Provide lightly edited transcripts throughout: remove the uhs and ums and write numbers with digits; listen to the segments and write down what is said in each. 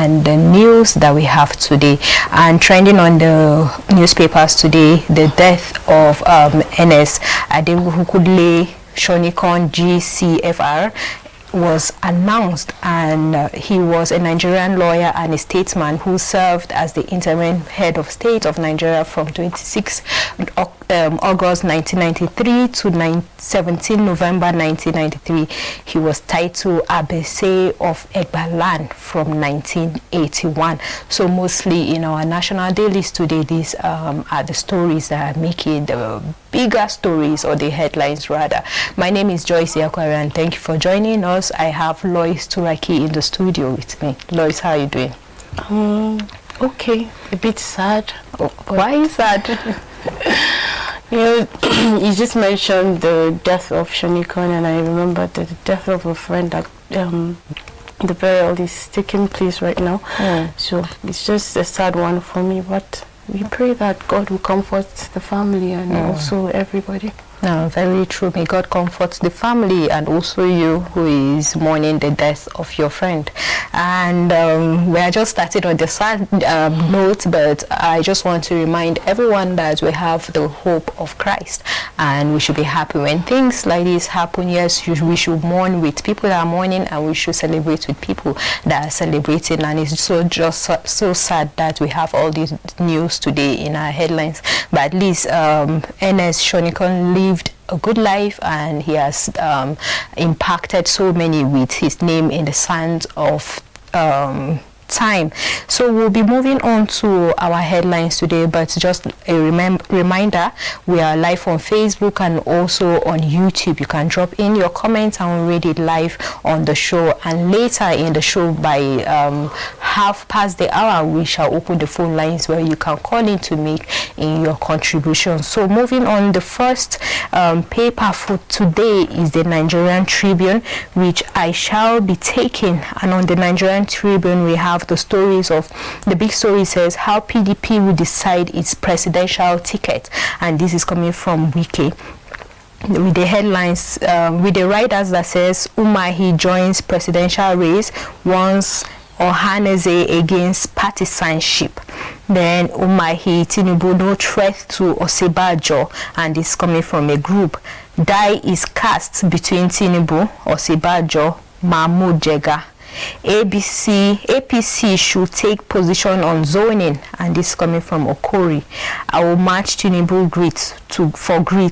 and the news that we have today. And trending on the newspapers today, the death of NS Adewukudle Shonikon GCFR was announced, and he was a Nigerian lawyer and a statesman who served as the interim head of state of Nigeria from 26 August 1993 to 17 November 1993. He was titled Abese of Egbaland from 1981. So mostly in our national dailies today, these are the stories that are making the bigger stories, or the headlines rather. My name is Joyce Yakwari, and thank you for joining us. I have Lois Turaki in the studio with me. Lois, how are you doing? Okay, a bit sad. Why is sad? You know, you just mentioned the death of Shonikon, and I remember the death of a friend that the burial is taking place right now. So it's just a sad one for me, but we pray that God will comfort the family and also everybody. No, very true. May God comfort the family and also you who is mourning the death of your friend. And we are just starting on the sad note, but I just want to remind everyone that we have the hope of Christ, and we should be happy when things like this happen. Yes, we should mourn with people that are mourning, and we should celebrate with people that are celebrating. And it's so sad that we have all these news today in our headlines. But at least NS Shonikon lived a good life, and he has impacted so many with his name in the sands of time. So we'll be moving on to our headlines today, but just a reminder, we are live on Facebook and also on YouTube. You can drop in your comments and we'll read it live on the show, and later in the show by 1:30 we shall open the phone lines where you can call in to make in your contribution. So moving on, the first paper for today is the Nigerian Tribune, which I shall be taking, and on the Nigerian Tribune we have the stories of the big story says how PDP will decide its presidential ticket, and this is coming from Wiki with the headlines with the writers that says Umahi joins presidential race once Ohaneze against partisanship. Then Umahi Tinubu no threat to Osibajo, and this coming from a group. Die is cast between Tinubu, Osibajo, Mahmoud Jega. APC should take position on zoning, and this coming from Okori. I will match Tinubu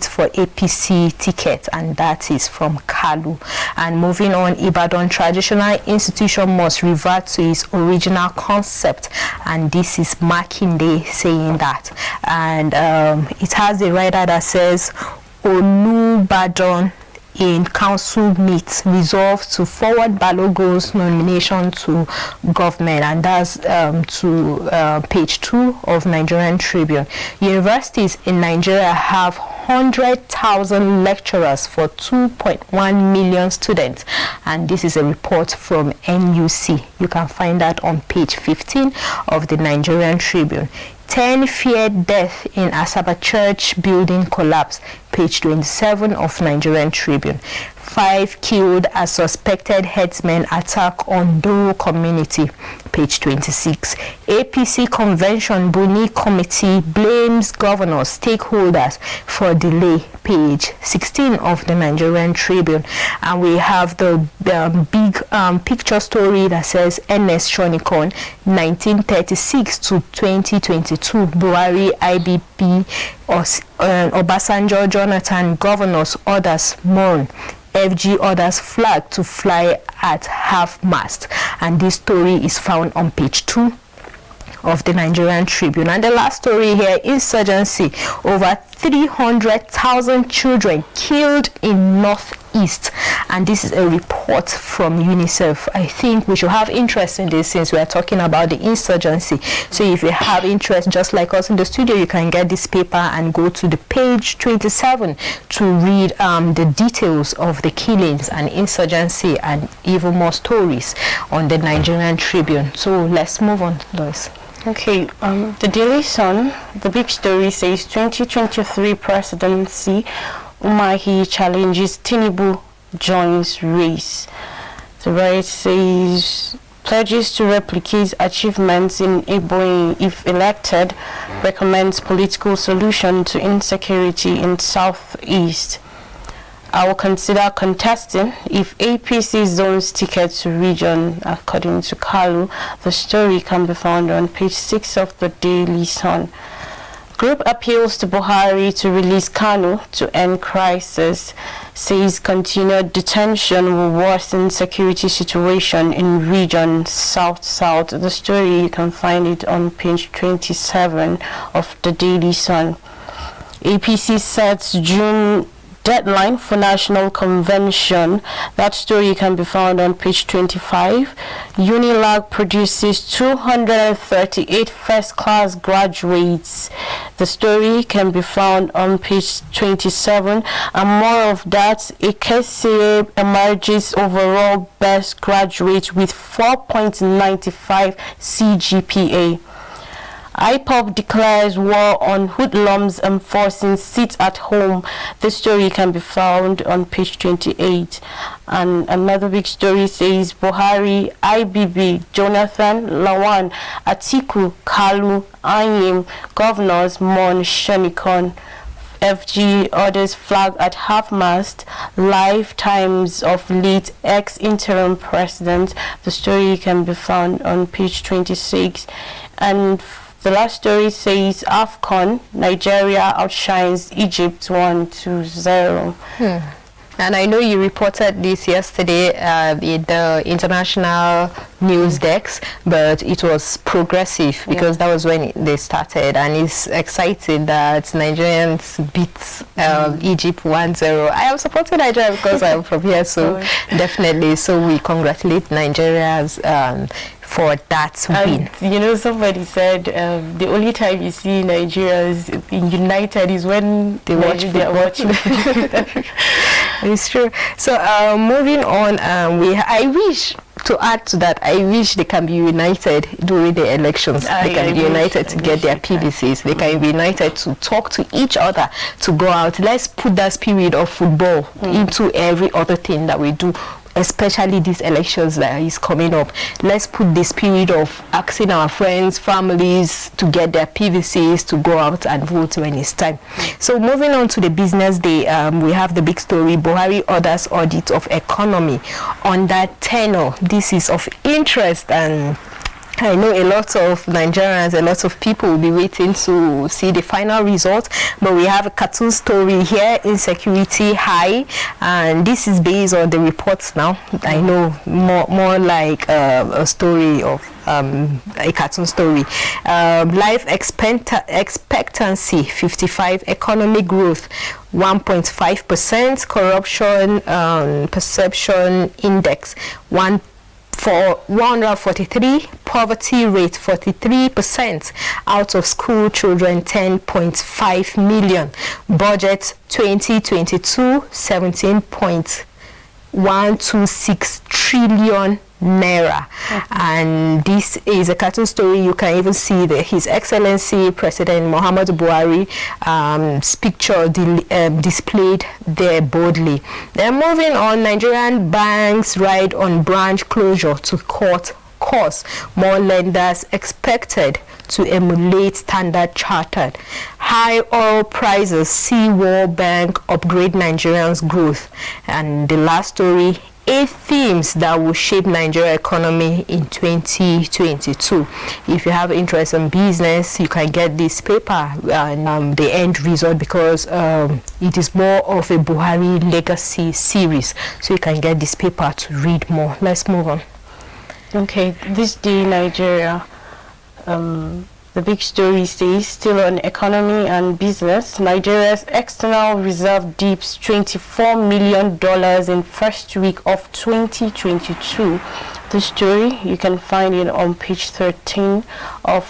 for APC ticket, and that is from Kalu. And moving on, Ibadan traditional institution must revert to its original concept, and this is Makinde saying that. And it has a writer that says Olubadan in council meet resolved to forward Balogun's nomination to government, and that's to page 2 of Nigerian Tribune. Universities in Nigeria have 100,000 lecturers for 2.1 million students, and this is a report from NUC. You can find that on page 15 of the Nigerian Tribune. 10 feared death in Asaba Church building collapse, page 27 of Nigerian Tribune. 5 killed as suspected herdsmen attack on Doro community, page 26. APC convention Buni committee blames governors, stakeholders for delay, page 16 of the Nigerian Tribune. And we have the big picture story that says NS Shonikon 1936 to 2022, Buhari, IBP, Obasanjo, Jonathan, governors, orders mourn. FG orders flag to fly at half-mast, and this story is found on page 2 of the Nigerian Tribune. And the last story here, insurgency, over 300,000 children killed in Northeast, and this is a report from UNICEF. I think we should have interest in this since we are talking about the insurgency. So if you have interest, just like us in the studio, you can get this paper and go to the page 27 to read the details of the killings and insurgency and even more stories on the Nigerian Tribune. So let's move on, Lois. Okay, the Daily Sun, the big story says 2023 presidency, Umahi challenges Tinubu joins race. The right says pledges to replicate achievements in Eboyi if elected, recommends political solution to insecurity in Southeast. I will consider contesting if APC zones ticket to region, according to Kalu. The story can be found on page 6 of the Daily Sun. Group appeals to Buhari to release Kanu to end crisis, says continued detention will worsen security situation in region South-South. The story, you can find it on page 27 of the Daily Sun. APC sets June deadline for national convention. That story can be found on page 25. Unilag produces 238 first-class graduates. The story can be found on page 27. And more of that, ECWA emerges overall best graduate with 4.95 CGPA. IPOP declares war on hoodlums enforcing sit at home. This story can be found on page 28. And another big story says Buhari, IBB, Jonathan, Lawan, Atiku, Kalu, Anyim, governors mourn Shonikon. FG orders flag at half-mast, lifetimes of late ex-interim president. The story can be found on page 26. And the last story says AFCON, Nigeria outshines Egypt 1-0. And I know you reported this yesterday in the international news decks, but it was progressive because that was when they started, and it's exciting that Nigerians beat Egypt 1-0. I am supporting Nigeria because I'm from here, so definitely. So we congratulate Nigerians for that win. You know, somebody said the only time you see Nigerians united is when they are watching. It's true. So moving on, I wish to add to that, I wish they can be united during the elections. They can be united to get their PVCs. They can be united to talk to each other, to go out. Let's put that spirit of football into every other thing that we do, especially these elections that is coming up. Let's put the spirit of asking our friends, families to get their PVCs to go out and vote when it's time. So moving on to the business day, we have the big story. Buhari orders audit of economy on that tenor. This is of interest, and I know a lot of Nigerians, a lot of people will be waiting to see the final result, but we have a cartoon story here, insecurity high, and this is based on the reports now. I know more like a story of a cartoon story. Life expectancy 55, economic growth 1.5%, corruption perception index 143, poverty rate 43%, out of school children 10.5 million, budget 2022 17.126 trillion naira. And this is a cartoon story. You can even see His Excellency President Muhammadu Buhari picture displayed there boldly. Then moving on, Nigerian banks ride on branch closure to cut costs. More lenders expected to emulate Standard Chartered. High oil prices see World Bank upgrade Nigerians' growth. And the last story, 8 themes that will shape Nigeria economy in 2022. If you have interest in business, you can get this paper and the end result, because it is more of a Buhari legacy series. So you can get this paper to read more. Let's move on. Okay, this day Nigeria. The big story stays still on economy and business. Nigeria's external reserve dips $24 million in first week of 2022. The story, you can find it on page 13 of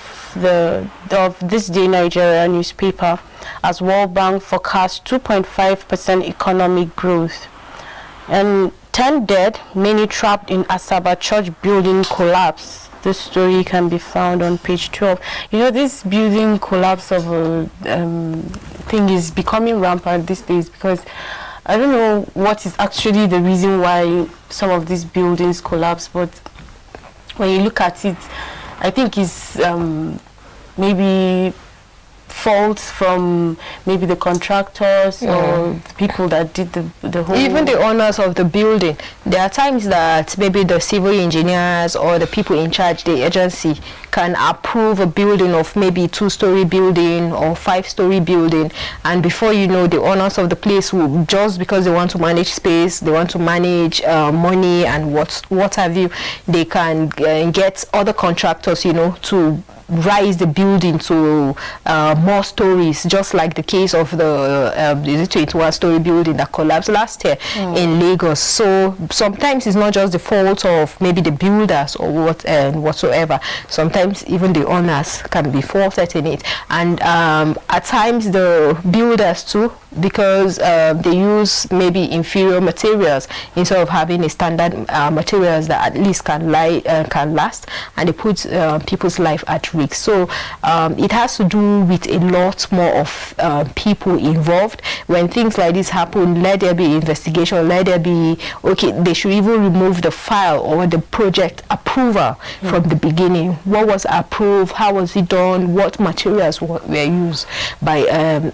this day Nigeria newspaper, as World Bank forecasts 2.5% economic growth. And 10 dead, many trapped in Asaba church building collapse. This story can be found on page 12. You know, this building collapse of thing is becoming rampant these days, because I don't know what is actually the reason why some of these buildings collapse, but when you look at it, I think it's maybe faults from maybe the contractors or the people that did the whole... Even the owners of the building. There are times that maybe the civil engineers or the people in charge, the agency, can approve a building of maybe 2-story building or 5-story building, and before you know, the owners of the place will, just because they want to manage space, they want to manage money and what have you, they can get other contractors, you know, to rise the building to more stories, just like the case of the 21-story building that collapsed last year in Lagos. So sometimes it's not just the fault of maybe the builders or whatsoever. Sometimes even the owners can be faulted in it, and at times the builders too, because they use maybe inferior materials instead of having a standard materials that at least can last, and they put people's life at risk. So it has to do with a lot more of people involved. When things like this happen, let there be investigation, let there be, okay, they should even remove the file or the project approval from the beginning. What was approved, how was it done, what materials were used by,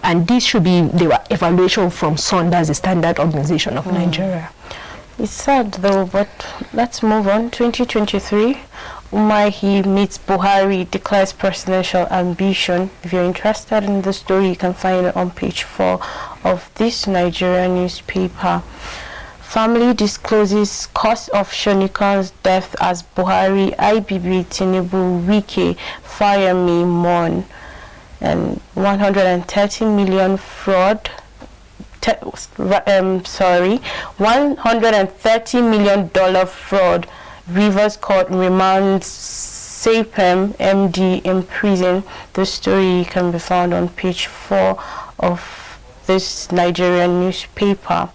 and this should be the evaluation from SONDA, the Standard Organization of Nigeria. It's sad though, but let's move on. 2023, Umahi meets Buhari, declares presidential ambition. If you're interested in the story, you can find it on page 4 of this Nigerian newspaper. Family discloses cause of Shonikan's death as Buhari, IBB, Tinubu, Wike, Fayemi mourn. And 130 million fraud. $130 million fraud. Rivers Court remands Sapem MD in prison. The story can be found on page 4 of this Nigerian newspaper.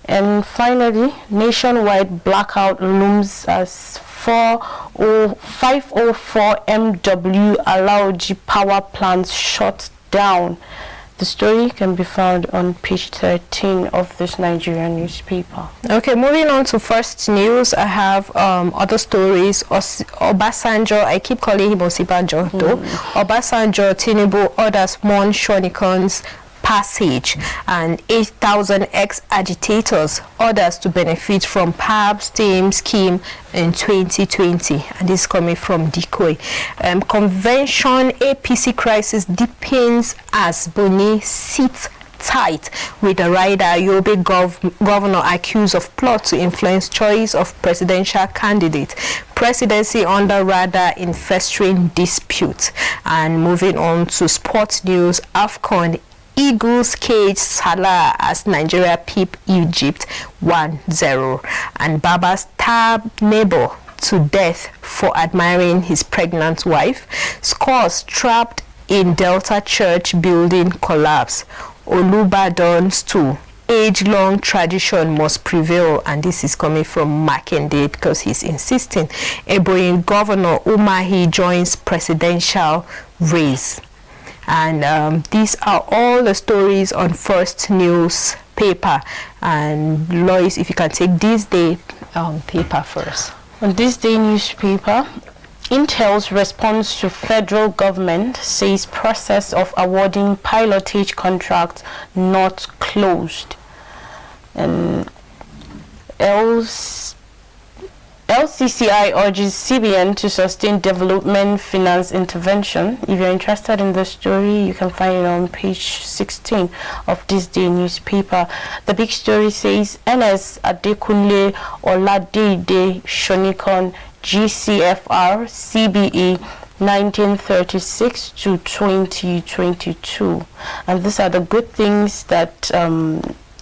And finally, nationwide blackout looms as 504 MW Alaoji power plants shut down. The story can be found on page 13 of this Nigerian newspaper. Okay, moving on to First News, I have other stories. Obasanjo, I keep calling him Osibanjo though. Obasanjo, Tinubu, others mourn Shonikan's passage, and 8,000 ex-agitators, others to benefit from PAB's team scheme in 2020. And this is coming from Decoy. Convention APC crisis deepens as Boni sits tight with the rider Yobe governor accused of plot to influence choice of presidential candidate. Presidency under radar in festering dispute. And moving on to sports news, AFCON, Eagles cage Salah as Nigeria peep Egypt 1-0. And Baba stabbed neighbor to death for admiring his pregnant wife. Scores trapped in Delta Church building collapse. Olubadan stool. Age-long tradition must prevail, and this is coming from Makinde because he's insisting. Ebonyi Governor Umahi joins presidential race. And these are all the stories on First News paper. And Lois, if you can take this day paper first. On this day newspaper, Intel's response to federal government says process of awarding pilotage contracts not closed. And LCCI urges CBN to sustain development finance intervention. If you're interested in the story, you can find it on page 16 of this day newspaper. The big story says NS Adekunle Oladeide Shonikan GCFR CBE 1936 to 2022. And these are the good things that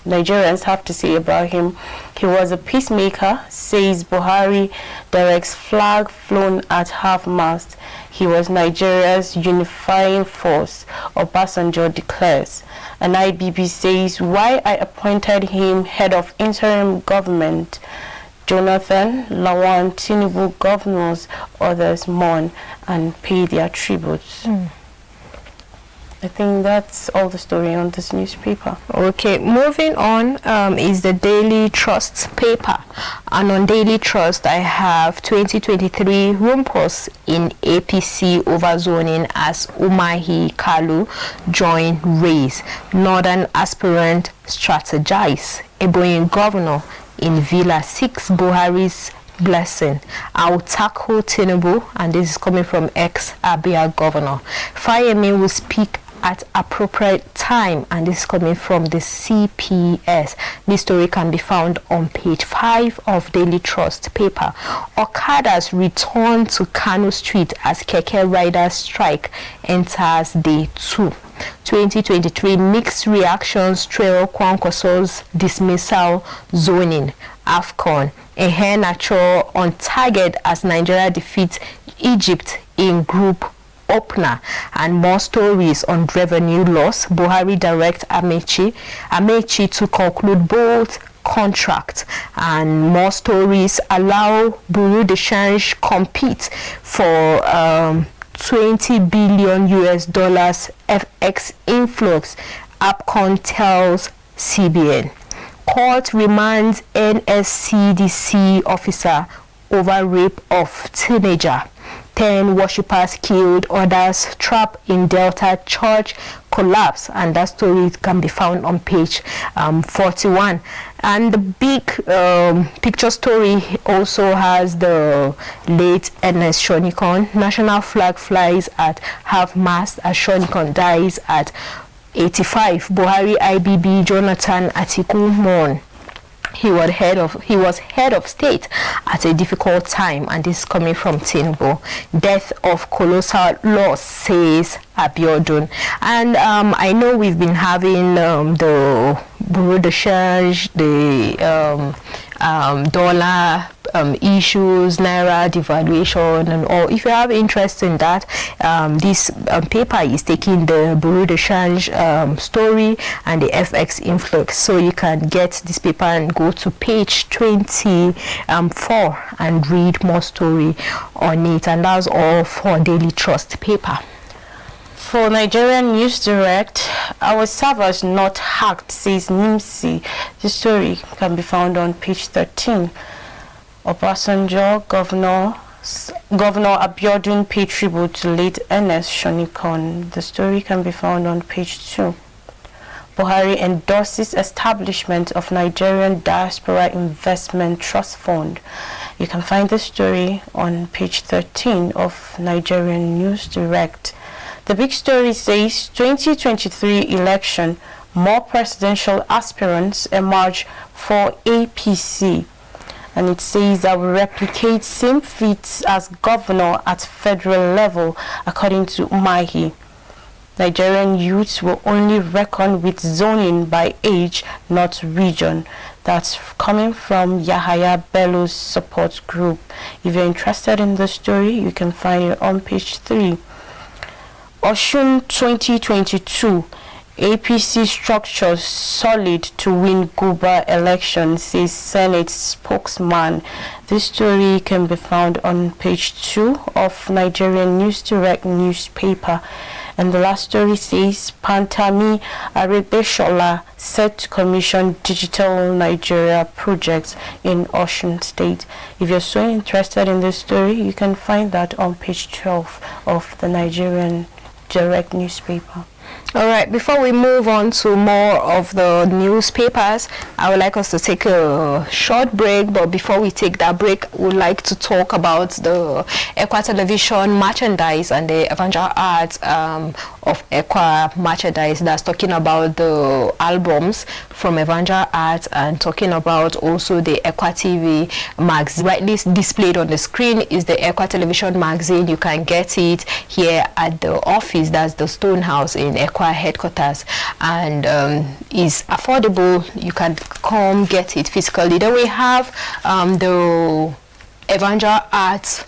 Nigerians have to say about him. He was a peacemaker, says Buhari, directs flag flown at half-mast. He was Nigeria's unifying force, Obasanjo declares. And IBB says, why I appointed him head of interim government. Jonathan, Lawan, Tinubu, governors, others mourn and pay their tributes. I think that's all the story on this newspaper. Okay, moving on is the Daily Trust paper, and on Daily Trust I have 2023 rumors in APC overzoning as Umahi Kalu join race. Northern aspirant strategize. Ebonyi governor in Villa 6 Buhari's blessing. I'll tackle Tinubu, and this is coming from ex-Abia governor. Fayemi will speak at appropriate time, and this is coming from the CPS. This story can be found on page 5 of Daily Trust paper. Okadas return to Kano Street as Keke riders strike enters day 2. 2023 mixed reactions trail Kwankoso's dismissal zoning. AFCON. Ehenacho on target as Nigeria defeats Egypt in group opener, and more stories on revenue loss. Buhari direct Amechi to conclude both contracts, and more stories. Allow Bureau de Change compete for $20 billion FX influx. APCON tells CBN. Court remands NSCDC officer over rape of teenager. 10 worshippers killed, others trapped in Delta Church collapse, and that story can be found on page 41. And the big picture story also has the late Ernest Shonikon. National flag flies at half-mast as Shonikon dies at 85. Buhari IBB Jonathan Atiku mourn. He was head of state at a difficult time, and this is coming from Tinubu. Death of colossal loss, says Abiodun. And I know we've been having the Bureau de Change, the dollar issues, naira devaluation, and all. If you have interest in that, this paper is taking the Bureau de Change story and the FX influx, so you can get this paper and go to page 24 and read more story on it. And that's all for Daily Trust paper. For Nigerian News Direct, our servers not hacked, says NIMSI. The story can be found on page 13. Obasanjo, Governor Abiodun paid tribute to late Ernest Shonikon. The story can be found on page 2. Buhari endorses establishment of Nigerian Diaspora Investment Trust Fund. You can find the story on page 13 of Nigerian News Direct. The big story says 2023 election, more presidential aspirants emerge for APC. And it says that will replicate same feats as governor at federal level, according to Umahi. Nigerian youths will only reckon with zoning by age, not region. That's coming from Yahaya Bello's support group. If you're interested in the story, you can find it on page 3. Osun 2022. APC structures solid to win Guba election, says Senate spokesman. This story can be found on page 2 of Nigerian News Direct newspaper. And the last story says Pantami Arebeshola set to commission Digital Nigeria projects in Osun State. If you're so interested in this story, you can find that on page 12 of the Nigerian Direct newspaper. All right, before we move on to more of the newspapers, I would like us to take a short break. But before we take that break, we would like to talk about the ECWA television merchandise and the evangel art of ECWA merchandise. That's talking about the albums from evangel art and talking about also the ECWA TV magazine. Rightly displayed on the screen is the ECWA television magazine. You can get it here at the office. That's the Stone House in ECWA headquarters, and is affordable. You can come get it physically. Then we have the evangel art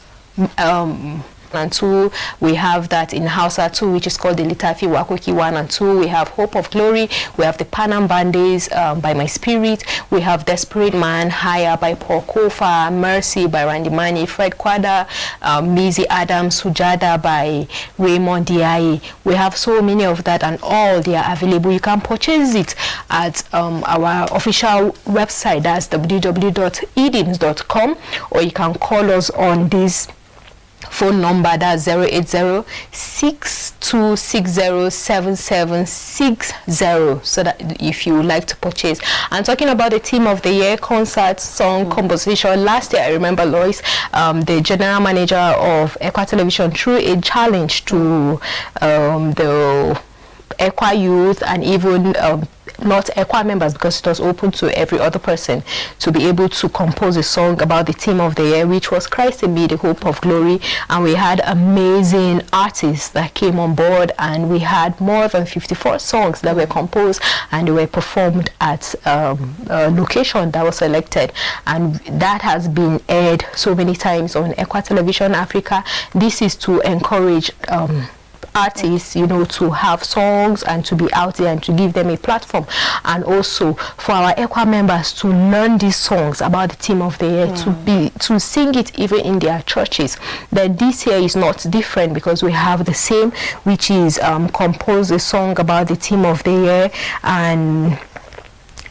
and 2. We have that in Hausa 2, which is called the Litafi Wakoki 1 and 2. We have Hope of Glory. We have the Panam Bandays by My Spirit. We have Desperate Man, Higher by Paul Kofa, Mercy by Randy Mani, Fred Kwada, Mizzy Adams, Sujada by Raymond Diaye. We have so many of that, and all they are available. You can purchase it at our official website, that's www.edens.com, or you can call us on this phone number, that's 080-6260-7760, so that if you would like to purchase. And talking about the Team of the Year concert song composition, last year I remember Lois, the general manager of ECWA Television, threw a challenge to the ECWA youth and even not ECWA members, because it was open to every other person to be able to compose a song about the Team of the Year, which was Christ in Me, the Hope of Glory. And we had amazing artists that came on board, and we had more than 54 songs that were composed, and they were performed at a location that was selected, and that has been aired so many times on ECWA Television Africa. This is to encourage artists, you know, to have songs and to be out there and to give them a platform, and also for our ECWA members to learn these songs about the Team of the Year, to sing it even in their churches. Then this year is not different, because we have the same, which is compose a song about the Team of the Year. And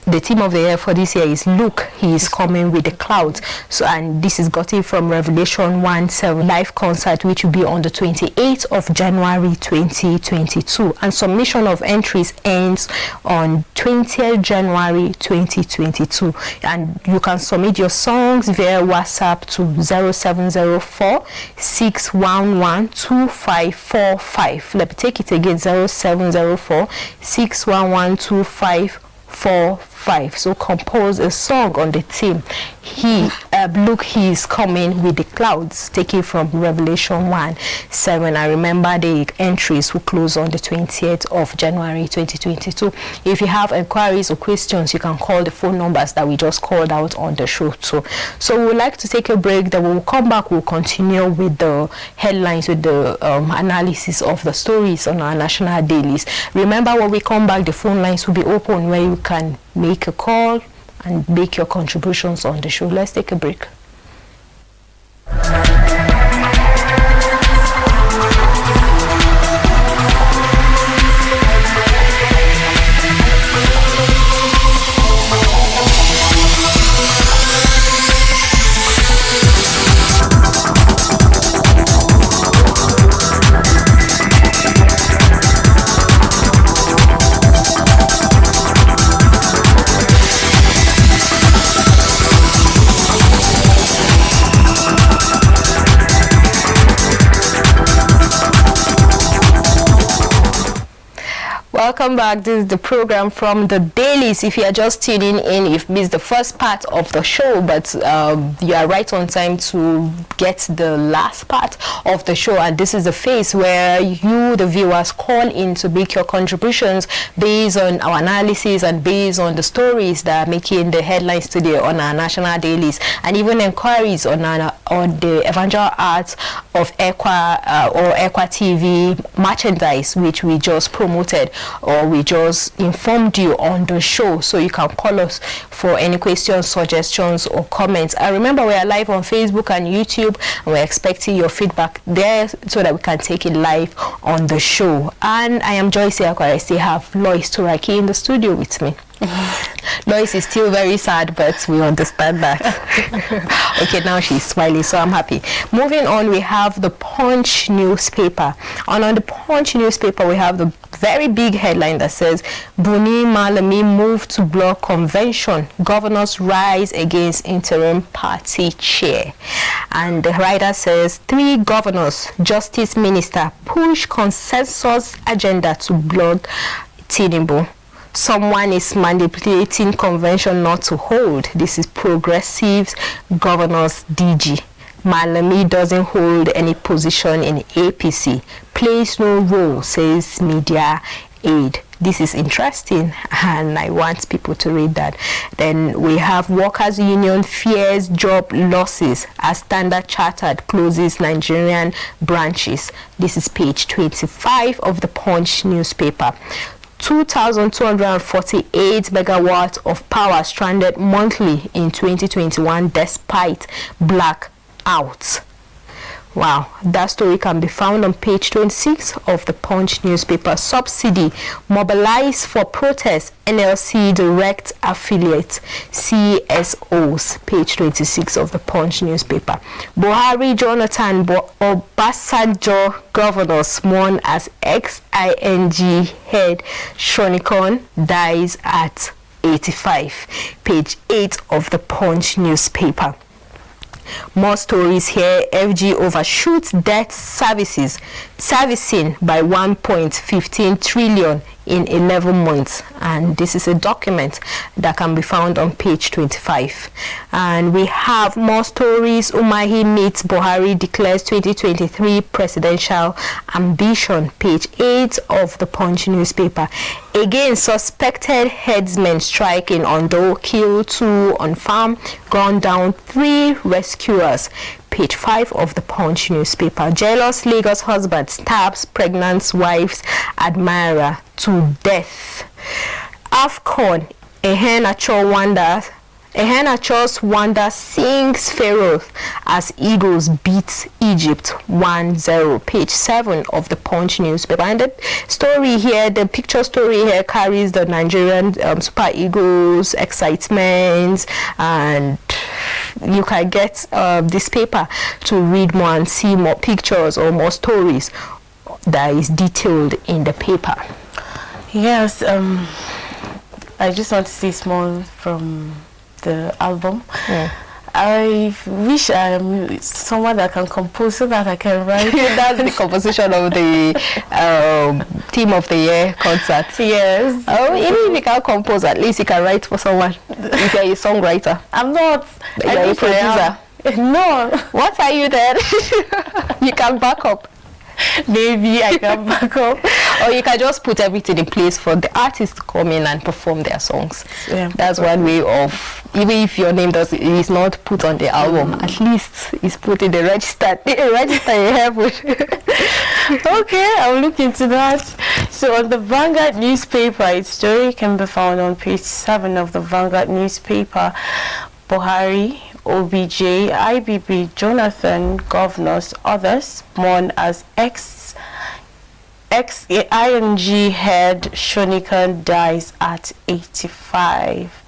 the Team of the Year for this year is Look, He is Coming with the Clouds. So, and this is gotten from Revelation 1:7 live concert, which will be on the 28th of January 2022. And submission of entries ends on 20th January 2022. And you can submit your songs via WhatsApp to 0704-611-2545. Let me take it again, 0704-611-2545. So compose a song on the theme, Look, He is Coming with the Clouds, taken from Revelation 1:7. I remember the entries will close on the 20th of January 2022. If you have inquiries or questions, you can call the phone numbers that we just called out on the show too. So we would like to take a break, then we'll come back, we'll continue with the headlines, with the analysis of the stories on our national dailies. Remember, when we come back, the phone lines will be open where you can make a call and make your contributions on the show. Let's take a break. Welcome back. This is the program from the Dailies. If you are just tuning in, you've missed the first part of the show, but you are right on time to get the last part of the show. And this is the phase where you, the viewers, call in to make your contributions based on our analysis and based on the stories that are making the headlines today on our national dailies, and even inquiries on the Evangel Arts of ECWA or ECWA TV merchandise, which we just promoted or we just informed you on the show. So you can call us for any questions, suggestions or comments. And remember, we are live on Facebook and YouTube, and we're expecting your feedback there so that we can take it live on the show. And I am Joyce Akwa. I still have Lois Turaki in the studio with me. Lois is still very sad, but we understand that. Okay, now she's smiling, so I'm happy. Moving on, we have the Punch newspaper. And on the Punch newspaper, we have the very big headline that says, Buni Malami moved to block convention. Governors rise against interim party chair. And the writer says, 3 governors, justice minister, push consensus agenda to block Tinubu. Someone is manipulating convention not to hold. This is Progressives Governors DG. Malami doesn't hold any position in APC. Plays no role, says media aid. This is interesting, and I want people to read that. Then we have Workers' Union fears job losses as Standard Chartered closes Nigerian branches. This is page 25 of the Punch newspaper. 2,248 megawatts of power stranded monthly in 2021 despite blackouts. Wow, that story can be found on page 26 of the Punch newspaper. Subsidy mobilized for protest, NLC direct affiliate CSOs, page 26 of the Punch newspaper. Buhari, Jonathan, Obasanjo governors mourn as ex-ING head Shonikon dies at 85, page 8 of the Punch newspaper. More stories here. FG overshoots debt servicing by 1.15 trillion in 11 months, and this is a document that can be found on page 25. And we have more stories. Umahi meets Buhari, declares 2023 presidential ambition, page 8 of the Punch newspaper. Again, suspected headsmen strike in Ondo, kill 2 on farm, gun down 3 rescuers, page 5 of the Punch newspaper. Jealous Lagos husband stabs pregnant wife's admirer to death. AFCON, Ehenacho's Wanda sings Pharaoh as Eagles beats Egypt 1-0, page 7 of the Punch newspaper. And the story here, the picture story here carries the Nigerian Super Eagles excitement, and you can get this paper to read more and see more pictures or more stories that is detailed in the paper. Yes, I just want to say small from the album. Yeah. I wish I am someone that can compose so that I can write. That's the composition of the Team of the Year concert. Yes. Oh, even if you can't compose, at least you can write for someone. If you're a songwriter. I'm not. You're a producer. No. What are you then? You can back up. Maybe I can back up. Or you can just put everything in place for the artist to come in and perform their songs. Yeah. That's one way of, even if your name is not put on the album, at least it's put in the register. The register you have with. Okay, I'll look into that. So on the Vanguard newspaper, its story can be found on page 7 of the Vanguard newspaper. Buhari, OBJ, IBB, Jonathan, governors, others mourn as ex-ING head Shonikon dies at 85.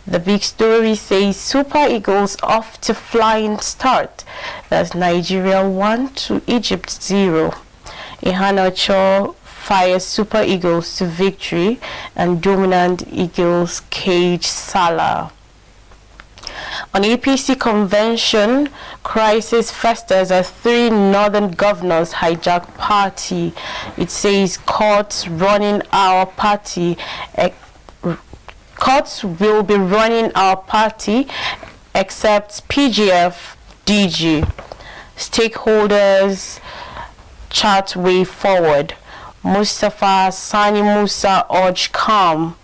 The big story says Super Eagles off to flying start. That's Nigeria 1 to Egypt 0. Ihanacho fires Super Eagles to victory, and dominant Eagles cage Salah. On APC convention, crisis festers as 3 northern governors hijack party. It says courts running our party. Courts will be running our party except PGF DG. Stakeholders chart way forward. Mustafa Sani Musa urge calm.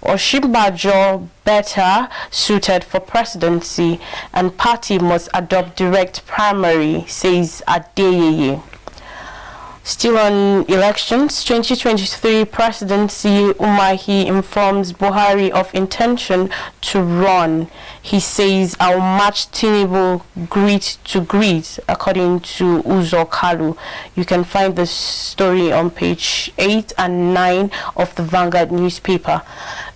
Oshimbajo better suited for presidency, and party must adopt direct primary, says Adeyeye. Still on elections, 2023 presidency, Umahi informs Buhari of intention to run. He says, I'll match Tinubu greet to greet, according to Uzo Kalu. You can find the story on page 8 and 9 of the Vanguard newspaper.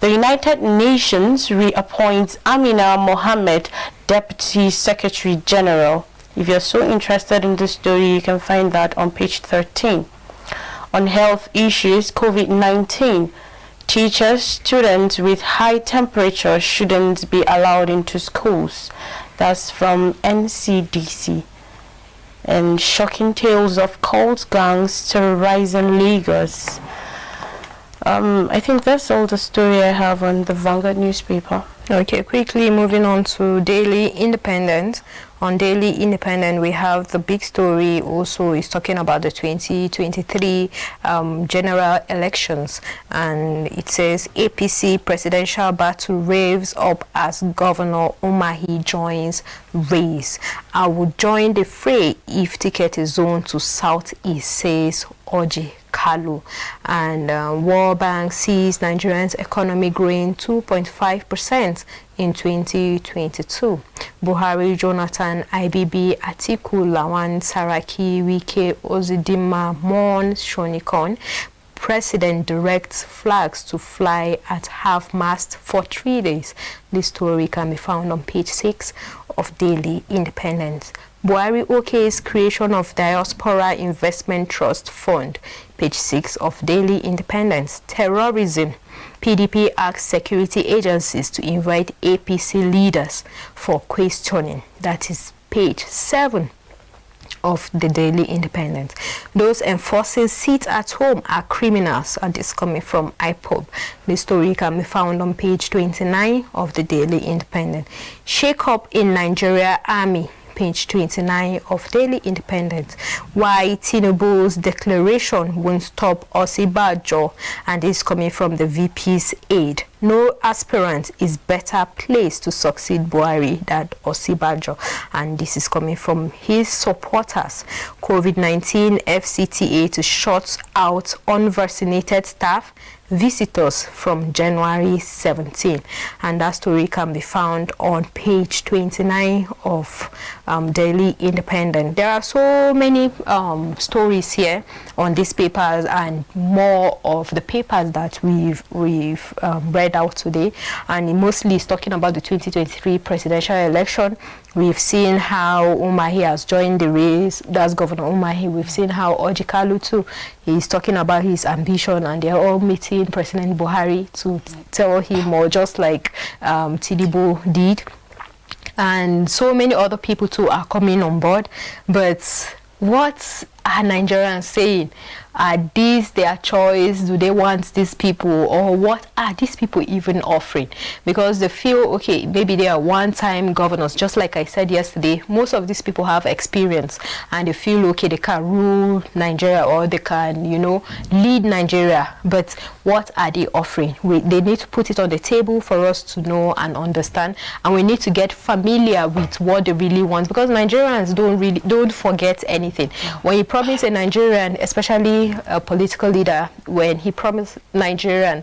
The United Nations reappoints Amina Mohammed, Deputy Secretary General. If you're so interested in this story, you can find that on page 13. On health issues, COVID-19. Teachers, students with high temperature shouldn't be allowed into schools. That's from NCDC. And shocking tales of cult gangs terrorizing Lagos. I think that's all the story I have on the Vanguard newspaper. Okay, quickly moving on to Daily Independent. On Daily Independent, we have the big story also is talking about the 2023 general elections, and it says APC presidential battle raves up as Governor Umahi joins race. I would join the fray if ticket is zoned to Southeast, says Oji Kalu. And World Bank sees Nigerians' economy growing 2.5% in 2022. Buhari, Jonathan, IBB, Atiku, Lawan, Saraki, Wike, Ozidima, Mon, Shonikon. President directs flags to fly at half-mast for 3 days. This story can be found on page 6 of Daily Independent. Buhari OK's creation of Diaspora Investment Trust Fund, page 6 of Daily Independence. Terrorism. PDP asks security agencies to invite APC leaders for questioning. That is page 7 of the Daily Independent. Those enforcing sit at home are criminals, and this coming from IPOB. The story can be found on page 29 of the Daily Independent. Shake up in Nigeria Army, page 29 of Daily Independent. Why Tinubu's declaration won't stop Osibajo, and this coming from the VP's aide. No aspirant is better placed to succeed Buhari than Osibajo, and this is coming from his supporters. COVID-19 FCTA to shut out unvaccinated staff visitors from January 17, and that story can be found on page 29 of Daily Independent. There are so many stories here on these papers, and more of the papers that we've read out today, and it mostly is talking about the 2023 presidential election. We've seen how Umahi has joined the race. That's Governor Umahi. We've seen how Oji Kalu too, he's talking about his ambition, and they're all meeting President Buhari to tell him more, just like Tinubu did. And so many other people too are coming on board. But what are Nigerians saying? Are these their choice? Do they want these people, or what are these people even offering? Because they feel, okay, maybe they are one-time governors. Just like I said yesterday, most of these people have experience, and they feel, okay, they can rule Nigeria, or they can, you know, lead Nigeria. But what are they offering? They need to put it on the table for us to know and understand, and we need to get familiar with what they really want, because Nigerians don't forget anything. When you promise a Nigerian, especially a political leader, when he promised Nigerian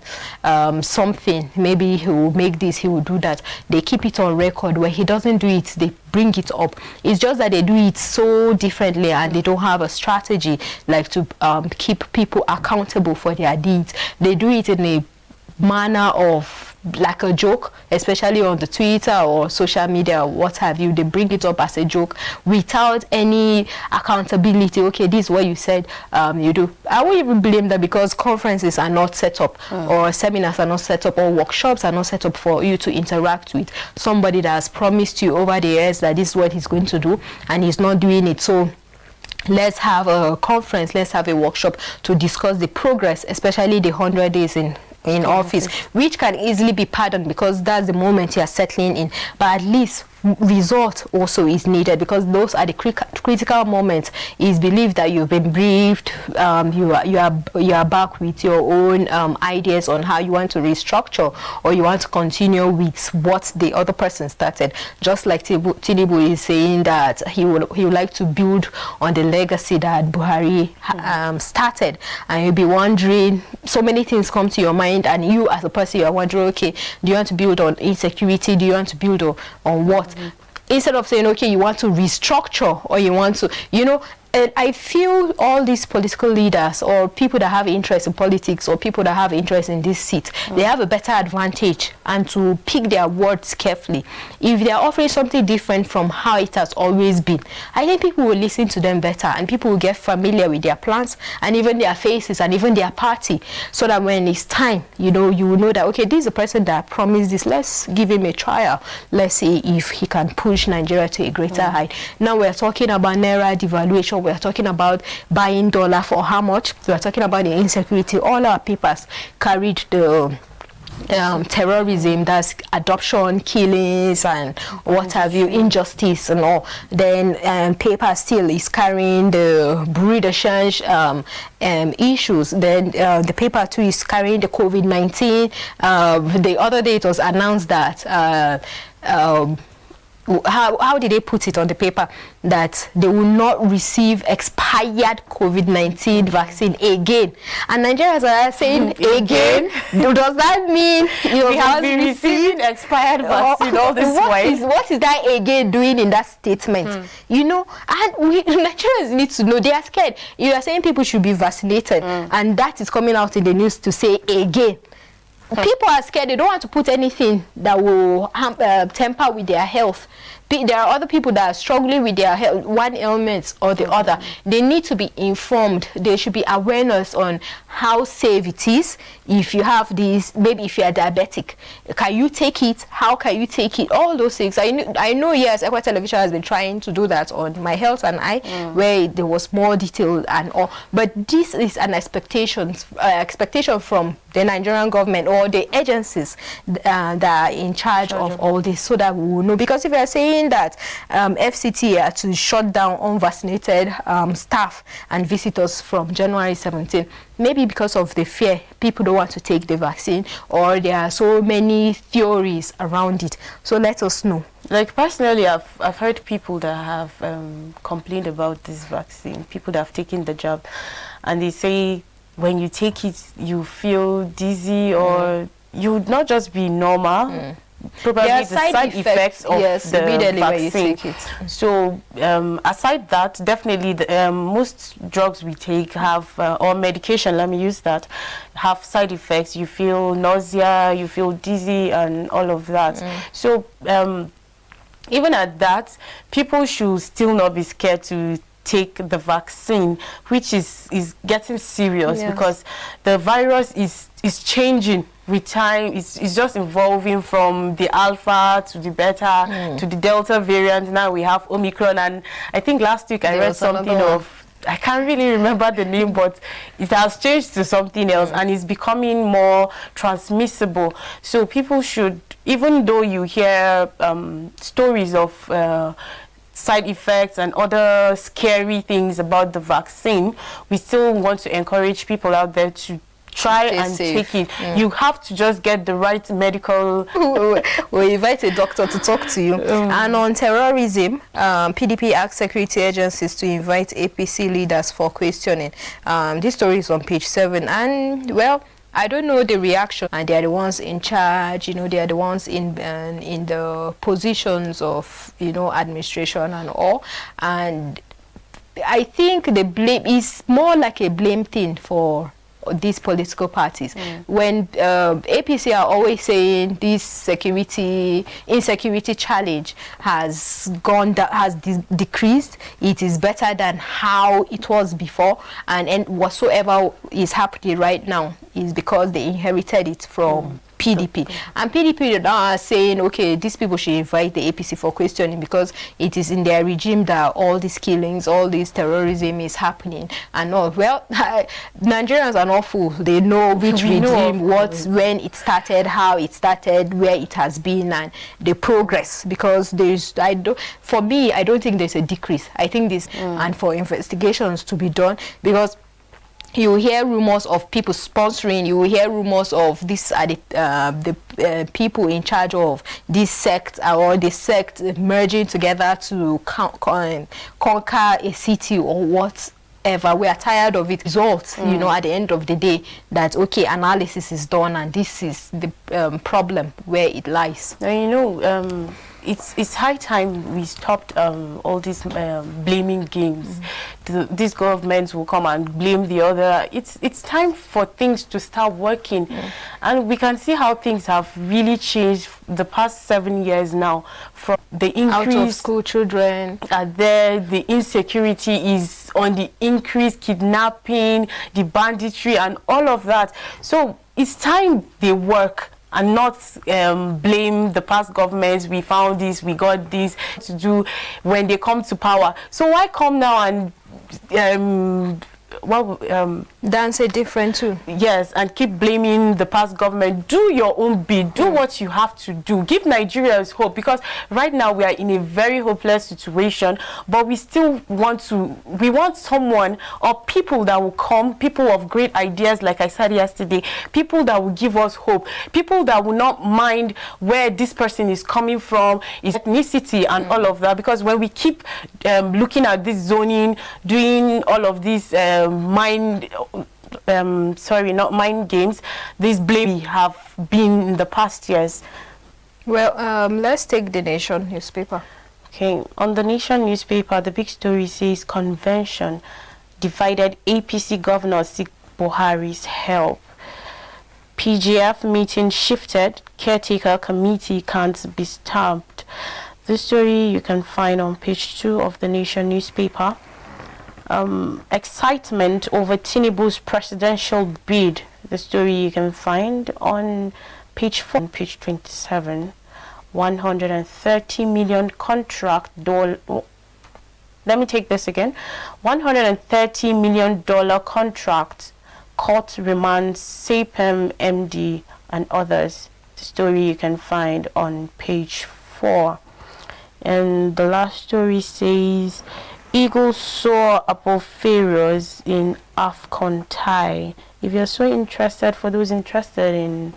something, maybe he will make this, he will do that, they keep it on record. When he doesn't do it, they bring it up. It's just that they do it so differently, and they don't have a strategy like to keep people accountable for their deeds. They do it in a manner of like a joke, especially on the Twitter or social media or what have you. They bring it up as a joke without any accountability. Okay, this is what you said you do. I won't even blame that, because conferences are not set up, or seminars are not set up, or workshops are not set up for you to interact with somebody that has promised you over the years that this is what he's going to do, and he's not doing it. So let's have a conference, let's have a workshop to discuss the progress, especially the 100 days in office, which can easily be pardoned because that's the moment you are settling in. But at least result also is needed, because those are the critical moments. It's believed that you've been briefed, you are back with your own ideas on how you want to restructure, or you want to continue with what the other person started. Just like Tinubu is saying that he would like to build on the legacy that Buhari started, and you'll be wondering, so many things come to your mind, and you as a person, you are wondering, okay, do you want to build on insecurity? Do you want to build on what? Instead of saying, okay, you want to restructure, or you want to, you know. And I feel all these political leaders, or people that have interest in politics, or people that have interest in this seat, they have a better advantage, and to pick their words carefully. If they are offering something different from how it has always been, I think people will listen to them better, and people will get familiar with their plans, and even their faces, and even their party, so that when it's time, you know, you will know that, okay, this is a person that promised this, let's give him a trial, let's see if he can push Nigeria to a greater height. Now we're talking about Naira devaluation, we're talking about buying dollar for how much, we're talking about the insecurity. All our papers carried the terrorism, that's adoption, killings, and what have you, injustice and all. Then paper still is carrying the breed exchange issues. Then the paper too is carrying the COVID-19. The other day it was announced that how did they put it on the paper, that they will not receive expired COVID-19 vaccine again, and Nigerians are saying again. Does that mean we have been receiving expired vaccine all this way? What is that again doing in that statement? You know, and Nigerians need to know. They are scared. You are saying people should be vaccinated, and that is coming out in the news to say again. People are scared. They don't want to put anything that will temper with their health. There are other people that are struggling with their health, one ailment or the other. They need to be informed. There should be awareness on how safe it is. If you have this, maybe if you are diabetic, can you take it? How can you take it? All those things. I know. Yes, ECWA Television has been trying to do that on My Health and I, where there was more detail and all. But this is an expectation from the Nigerian government or the agencies that are in charge of all this, so that we will know. Because if you are saying that FCT are to shut down unvaccinated staff and visitors from January 17, maybe because of the fear, people don't want to take the vaccine, or there are so many theories around it. So let us know. Like personally, I've heard people that have complained about this vaccine, people that have taken the jab, and they say when you take it, you feel dizzy, or you would not just be normal. Probably the side effects of the vaccine. So aside that, definitely most drugs we take have, or medication, let me use that, have side effects. You feel nausea, you feel dizzy, and all of that. So even at that, people should still not be scared to take the vaccine, which is getting serious, because the virus is changing with time. It's just evolving from the alpha to the beta to the delta variant. Now we have Omicron, and I think last week I read something of, I can't really remember the name, but it has changed to something else, and it's becoming more transmissible. So people should, even though you hear stories of side effects and other scary things about the vaccine, we still want to encourage people out there to try and take it. You have to just get the right medical. We'll invite a doctor to talk to you. And on terrorism, PDP asked security agencies to invite APC leaders for questioning. This story is on page 7, and well, I don't know the reaction, and they are the ones in charge, you know, they are the ones in the positions of, you know, administration and all. And I think the blame is more like a blame thing for these political parties. When APC are always saying this insecurity challenge has decreased, it is better than how it was before, and whatsoever is happening right now is because they inherited it from PDP. And PDP now are saying, okay, these people should invite the APC for questioning, because it is in their regime that all these killings, all this terrorism is happening and all. Well, Nigerians are not fools. They know which regime, when it started, how it started, where it has been, and the progress. Because for me, I don't think there's a decrease. I think this, and for investigations to be done, because you hear rumors of people sponsoring, you hear rumors of this are the people in charge of this sect, or the sect merging together to conquer a city or whatever. We are tired of it. Results, you know, at the end of the day, that okay, analysis is done, and this is the problem where it lies. And you know, it's high time we stopped all these blaming games. These governments will come and blame the other. It's time for things to start working, and we can see how things have really changed the past 7 years now. From the increase, out of school children are there, the insecurity is on the increase, kidnapping, the banditry, and all of that. So it's time they work, and not blame the past governments. We found this, we got this to do when they come to power. So why come now and dance a different too. Yes, and keep blaming the past government. Do your own bit. Do what you have to do. Give Nigerians hope, because right now we are in a very hopeless situation, but we still want someone or people that will come, people of great ideas, like I said yesterday, people that will give us hope, people that will not mind where this person is coming from, his ethnicity and all of that, because when we keep looking at this zoning, doing all of these mind games, these blame have been in the past years. Well, let's take the Nation newspaper. Okay, on the Nation newspaper, the big story says convention divided APC governors seek Buhari's help. PGF meeting shifted, caretaker committee can't be stamped. This story you can find on page 2 of the Nation newspaper. Excitement over Tinubu's presidential bid. The story you can find on page 4 and page 27. 130 million contract dollar. Let me take this again. $130 million contract. Court remands SAPEM MD and others. The story you can find on page 4. And the last story says Eagles soar above Pharaohs in AFCON tie. If you're so interested, for those interested in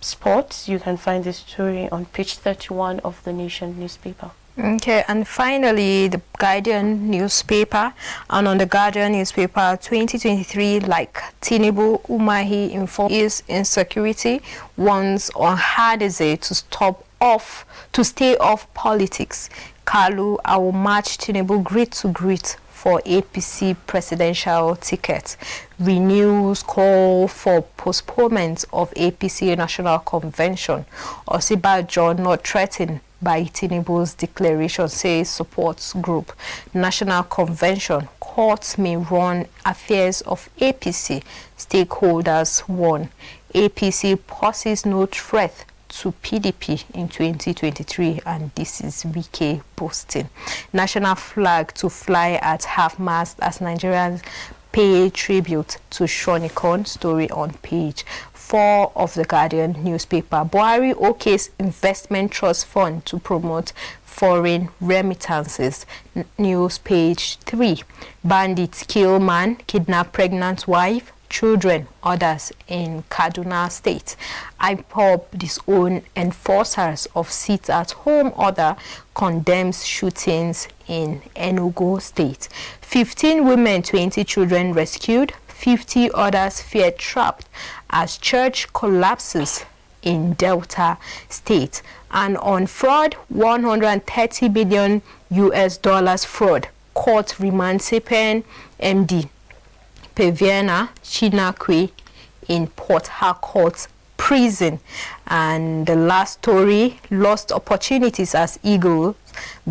sports, you can find this story on page 31 of the Nation newspaper. Okay, and finally, the Guardian newspaper. And on the Guardian newspaper, 2023, like Tinubu, Umahi informs is insecurity, warns on Hadeze to stay off politics. Kalu, I will match Tinubu grit to grit for APC presidential ticket. Renews call for postponement of APC National Convention. Osibajo not threatened by Tinubu's declaration, says supports group. National Convention, courts may run affairs of APC. Stakeholders warn. APC poses no threat to PDP in 2023, and this is Wike posting. National flag to fly at half-mast as Nigerians pay tribute to Shonikon. Story on page 4 of the Guardian newspaper. Buhari OK's investment trust fund to promote foreign remittances. News page 3. Bandits kill man, kidnap pregnant wife, children, others in Kaduna State. IPOB disown enforcers of sit-at-home order, condemns shootings in Enugu State. 15 women, 20 children rescued, 50 others fear trapped as church collapses in Delta State. And on fraud, 130 billion US dollars fraud. Court remands SAPEM MD Peviana Chinakwe in Port Harcourt prison. And the last story, lost opportunities as Eagles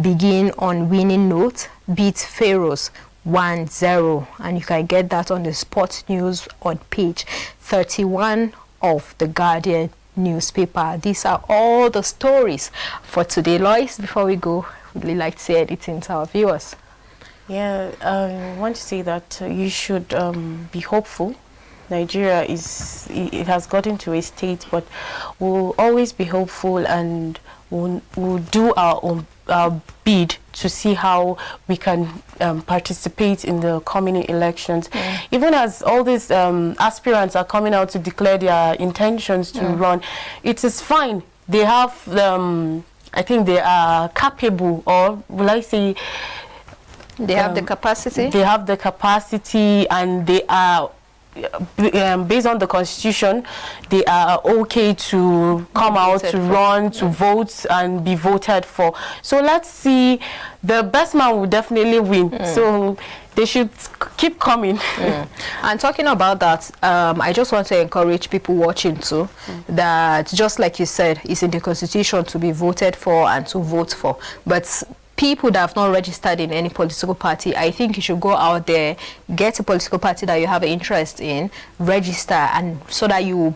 begin on winning note, beat Pharaohs 1-0. And you can get that on the sports news on page 31 of the Guardian newspaper. These are all the stories for today. Lois, before we go, would you like to say anything to our viewers? Yeah, I want to say that you should be hopeful. Nigeria it has gotten to a state, but we'll always be hopeful, and we'll do our bid to see how we can participate in the coming elections. Even as all these aspirants are coming out to declare their intentions to run, it is fine. They have, I think they are capable, or will I say, they have the capacity. They have the capacity, and they are, based on the constitution, they are okay to come out, to run, to vote, and be voted for. So let's see. The best man will definitely win. So they should keep coming. And talking about that, I just want to encourage people watching too, that just like you said, it's in the constitution to be voted for and to vote for. But people that have not registered in any political party, I think you should go out there, get a political party that you have an interest in, register, and so that you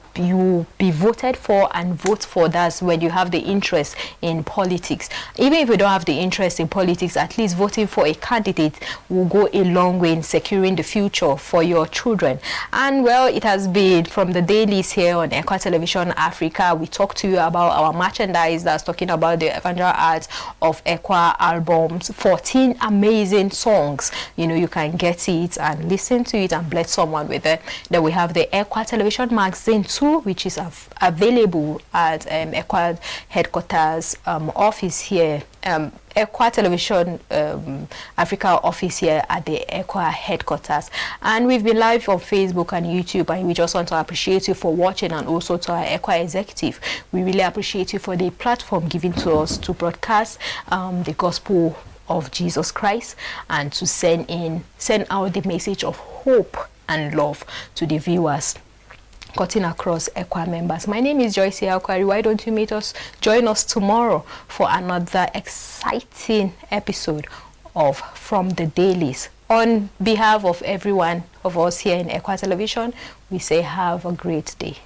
be voted for and vote for. That's when you have the interest in politics. Even if you don't have the interest in politics, at least voting for a candidate will go a long way in securing the future for your children. And well, it has been from the dailies here on ECWA Television Africa. We talked to you about our merchandise that's talking about the evangelical arts of ECWA albums, 14 amazing songs. You know, you can get it and listen to it and bless someone with it. Then we have the ECWA Television magazine too, which is available at ECWA headquarters office here. ECWA Television Africa office here at the ECWA headquarters. And we've been live on Facebook and YouTube, and we just want to appreciate you for watching, and also to our ECWA executive. We really appreciate you for the platform given to us to broadcast the gospel of Jesus Christ and to send out the message of hope and love to the viewers cutting across ECWA members. My name is Joyce Alquari. Why don't you join us tomorrow for another exciting episode of From the Dailies. On behalf of everyone of us here in ECWA Television, we say have a great day.